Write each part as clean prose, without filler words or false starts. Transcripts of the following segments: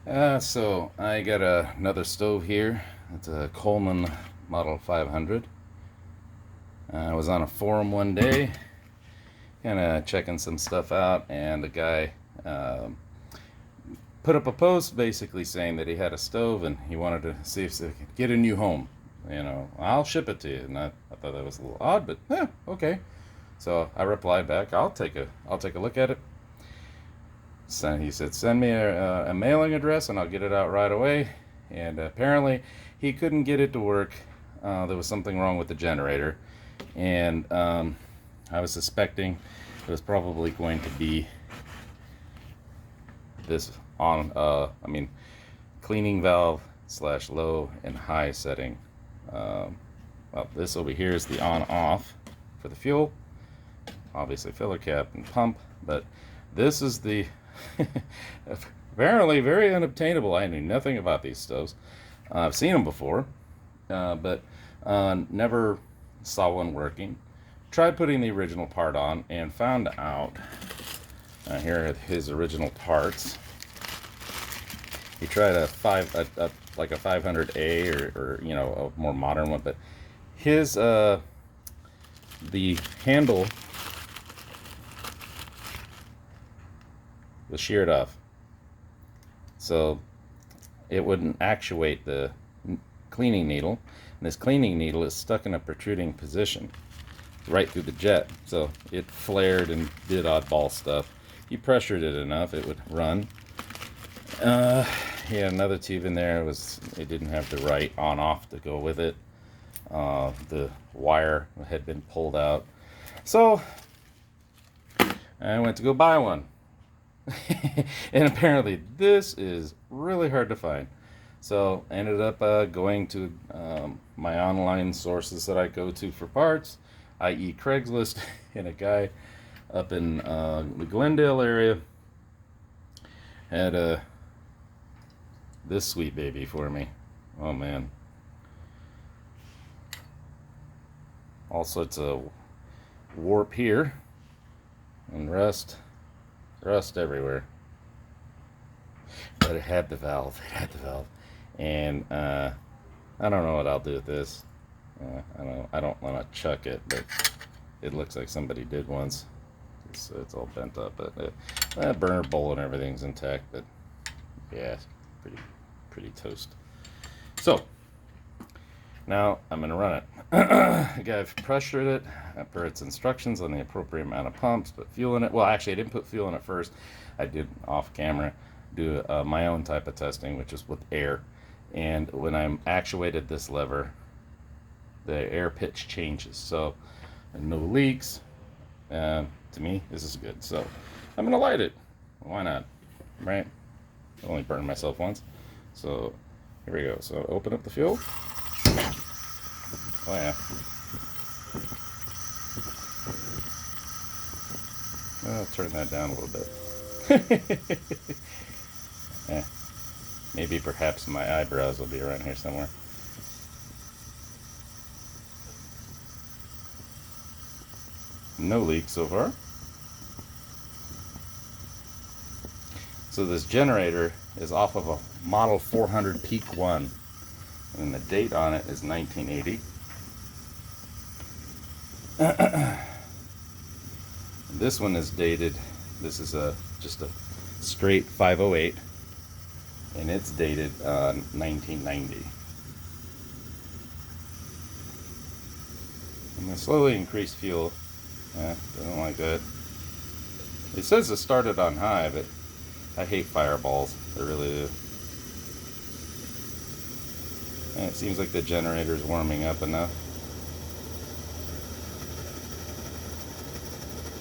So I got another stove here. It's a Coleman Model 500. I was on a forum one day, kind of checking some stuff out, and a guy um, put up a post basically saying that he had a stove and he wanted to see if he could get a new home. I'll ship it to you. And I thought that was a little odd, but yeah, okay. So I replied back, I'll take a look at it. So he said, send me a mailing address and I'll get it out right away. And apparently, he couldn't get it to work. There was something wrong with the generator, and I was suspecting it was probably going to be this cleaning valve slash low and high setting. Um, well, this over here is the on off for the fuel, obviously filler cap and pump, but this is the apparently very unobtainable. I knew nothing about these stoves. I've seen them before, but never saw one working. Tried putting the original part on and found out, here are his original parts. He tried like a 500A or a more modern one, but his the handle was sheared off, so it wouldn't actuate the cleaning needle, and this cleaning needle is stuck in a protruding position right through the jet, so it flared and did oddball stuff. He pressured it enough, it would run. He had another tube in there. It didn't have the right on-off to go with it. The wire had been pulled out, so I went to go buy one. And apparently this is really hard to find. So I ended up going to my online sources that I go to for parts, i.e. Craigslist, and a guy up in the Glendale area had this sweet baby for me. Oh man. All sorts of warp here and rust everywhere. But it had the valve. And I don't know what I'll do with this. I don't want to chuck it, but it looks like somebody did once. It's all bent up, but burner bowl and everything's intact. But yeah, pretty toast. So now I'm gonna run it. I've pressured it per its instructions on the appropriate amount of pumps, put fuel in it. Well, actually, I didn't put fuel in it first. I did off camera do my own type of testing, which is with air. And when I'm actuated this lever, the air pitch changes. So no leaks. To me, this is good. So I'm gonna light it. Why not? Right? I only burned myself once. So here we go. So open up the fuel. Oh yeah. I'll turn that down a little bit. Maybe perhaps my eyebrows will be around here somewhere. No leaks so far. So this generator is off of a Model 400 Peak 1, and the date on it is 1980. This one is dated, this is just a straight 508, and it's dated 1990. I'm going to slowly increase fuel. Doesn't like that. It says it started on high, but I hate fireballs. I really do. And it seems like the generator's warming up enough.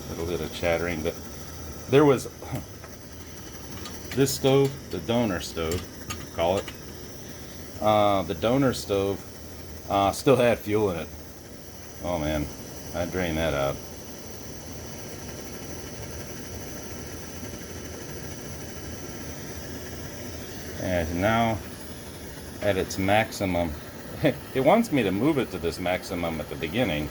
A little bit of chattering, but there was this stove, the donor stove, call it. The donor stove still had fuel in it. Oh man, I drained that out. And now at its maximum, it wants me to move it to this maximum at the beginning,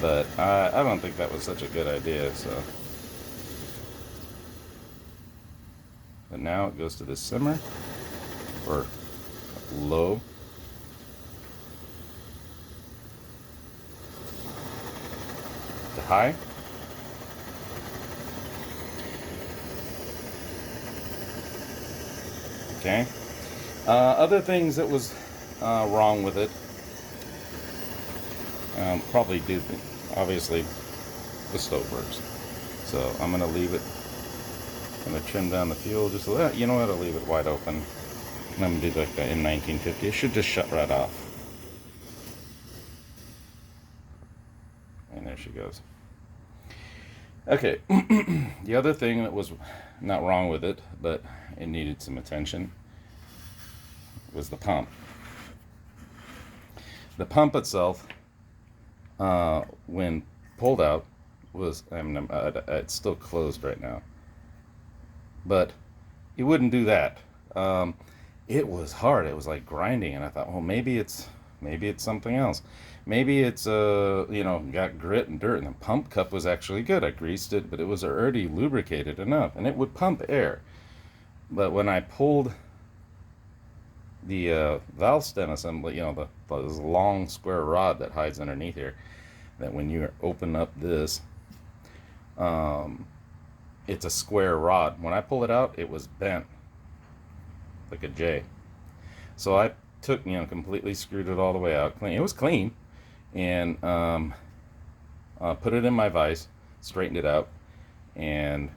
but I don't think that was such a good idea. So But now it goes to the simmer or low. To high. Okay. Other things that was wrong with it, probably did, obviously, the stove works. So I'm going to leave it, I'm going to trim down the fuel just a little. You know what, I'll leave it wide open. And I'm going to do like that in 1950. It should just shut right off. And there she goes. Okay, the other thing that was not wrong with it, but it needed some attention, was the pump. The pump itself, when pulled out, was, I mean, it's still closed right now, but it wouldn't do that. It was hard. It was like grinding, and I thought, well, maybe it's something else. Maybe it's got grit and dirt, and the pump cup was actually good. I greased it, but it was already lubricated enough, and it would pump air. But when I pulled the valve stem assembly, the long square rod that hides underneath here, that when you open up this, it's a square rod. When I pull it out, it was bent like a J. So I took, completely screwed it all the way out. Clean. It was clean, and put it in my vise, straightened it out, and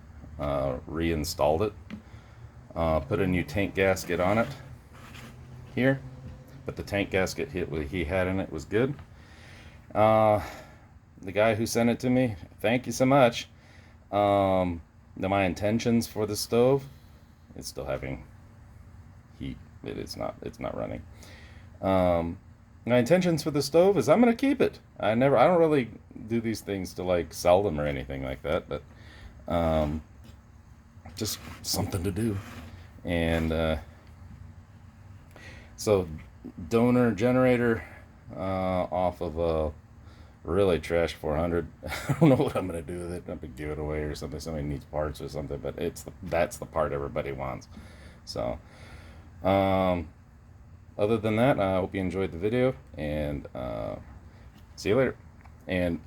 reinstalled it. Put a new tank gasket on it here, but the tank gasket he had in it was good. The guy who sent it to me, thank you so much. My intentions for the stove, it's still having heat. It's not running. My intentions for the stove is I'm gonna keep it. I don't really do these things to like sell them or anything like that, but just something to do. And so donor generator off of a really trash 400. I don't know what I'm gonna do with it. I'm gonna give it away or something. Somebody needs parts or something, but that's the part everybody wants. So other than that, I hope you enjoyed the video, and see you later. And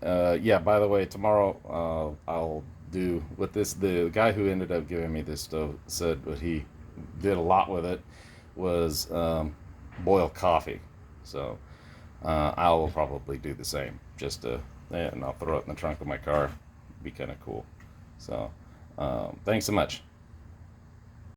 yeah, by the way, tomorrow I'll do with this. The guy who ended up giving me this stove said what he did a lot with it was boil coffee. So I will probably do the same. And I'll throw it in the trunk of my car. Be kind of cool. So thanks so much.